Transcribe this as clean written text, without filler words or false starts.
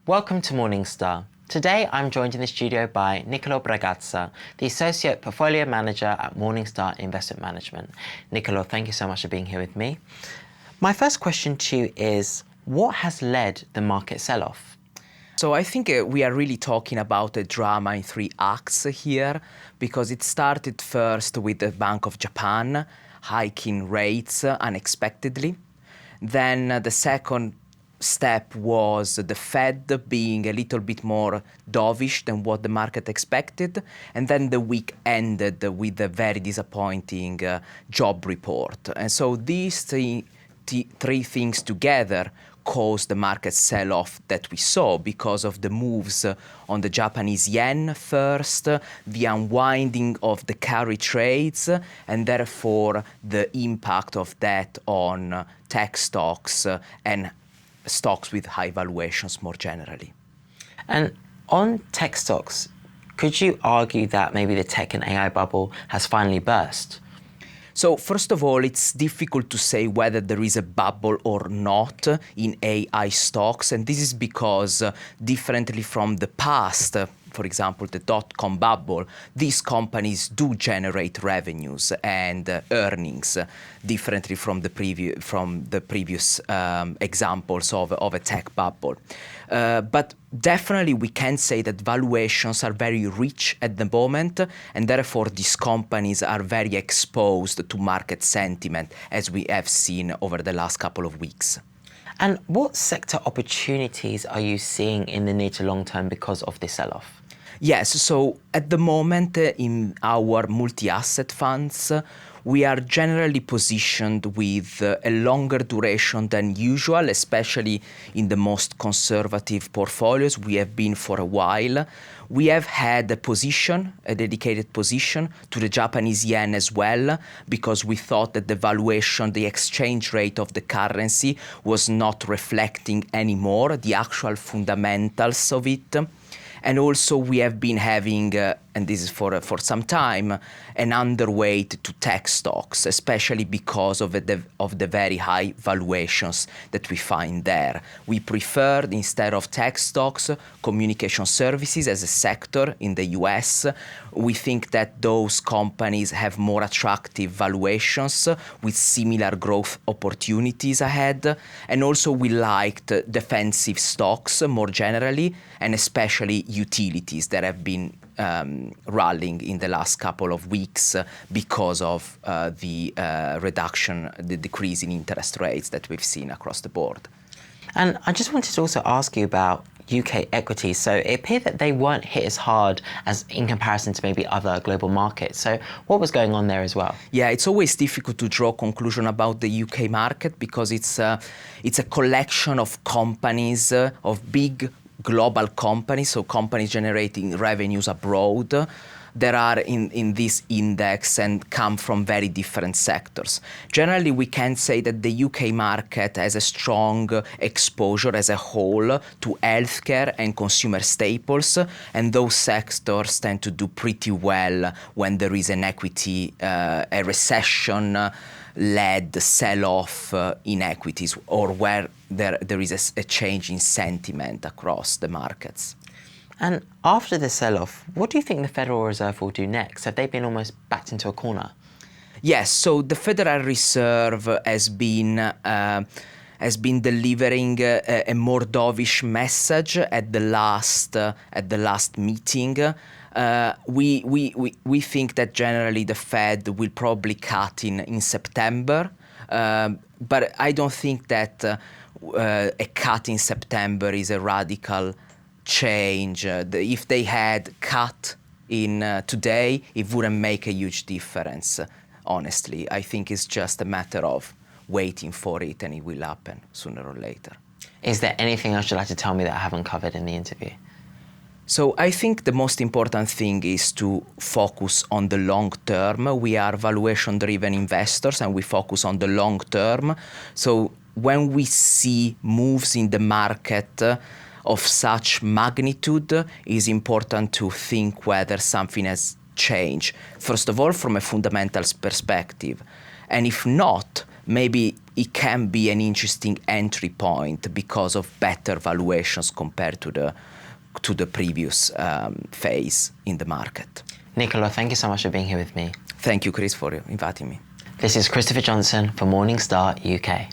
Welcome to Morningstar. Today I'm joined in the studio by Nicoló Bragazza, the Associate Portfolio Manager at Morningstar Investment Management. Nicoló, thank you so much for being here with me. My first question to you is, what has led the market sell-off? So I think we are really talking about a drama in three acts here, because it started first with the Bank of Japan hiking rates unexpectedly. Then the second step was the Fed being a little bit more dovish than what the market expected. And then the week ended with a very disappointing job report. And so these three things together caused the market sell-off that we saw because of the moves on the Japanese yen first, the unwinding of the carry trades, and therefore the impact of that on tech stocks and stocks with high valuations more generally. And on tech stocks, could you argue that maybe the tech and AI bubble has finally burst? So first of all, it's difficult to say whether there is a bubble or not in AI stocks. And this is because differently from the past, for example, the dot-com bubble, these companies do generate revenues and earnings differently from the previous examples of a tech bubble. But definitely we can say that valuations are very rich at the moment, and therefore these companies are very exposed to market sentiment, as we have seen over the last couple of weeks. And what sector opportunities are you seeing in the near to long term because of this sell-off? Yes, so at the moment in our multi-asset funds, we are generally positioned with a longer duration than usual, especially in the most conservative portfolios we have been for a while. We have had a dedicated position to the Japanese yen as well, because we thought that the valuation, the exchange rate of the currency was not reflecting anymore the actual fundamentals of it. And also we have been having, and this is for some time, an underweight to tech stocks, especially because of the very high valuations that we find there. We preferred, instead of tech stocks, communication services as a sector in the US. We think that those companies have more attractive valuations with similar growth opportunities ahead. And also we liked defensive stocks more generally, and especially utilities that have been rallying in the last couple of weeks because of the decrease in interest rates that we've seen across the board. And I just wanted to also ask you about UK equities. So it appeared that they weren't hit as hard as in comparison to maybe other global markets. So what was going on there as well? Yeah, it's always difficult to draw a conclusion about the UK market because it's a collection of companies, of big global companies, so companies generating revenues abroad that are in this index and come from very different sectors. Generally, we can say that the UK market has a strong exposure as a whole to healthcare and consumer staples, and those sectors tend to do pretty well when there is an equity, a recession-led sell-off in equities, or where there is a change in sentiment across the markets. And after the sell-off, what do you think the Federal Reserve will do next? Have they been almost backed into a corner? Yes, so the Federal Reserve has been delivering a more dovish message at the last meeting. We think that generally the Fed will probably cut in September, but I don't think that a cut in September is a radical change. If they had cut in today, it wouldn't make a huge difference, honestly. I think it's just a matter of waiting for it, and it will happen sooner or later. Is there anything else you'd like to tell me that I haven't covered in the interview? So I think the most important thing is to focus on the long term. We are valuation-driven investors, and we focus on the long term. So when we see moves in the market of such magnitude, it is important to think whether something has changed. First of all, from a fundamentals perspective. And if not, maybe it can be an interesting entry point because of better valuations compared to the previous phase in the market. Nicoló, thank you so much for being here with me. Thank you, Chris, for inviting me. This is Christopher Johnson for Morningstar UK.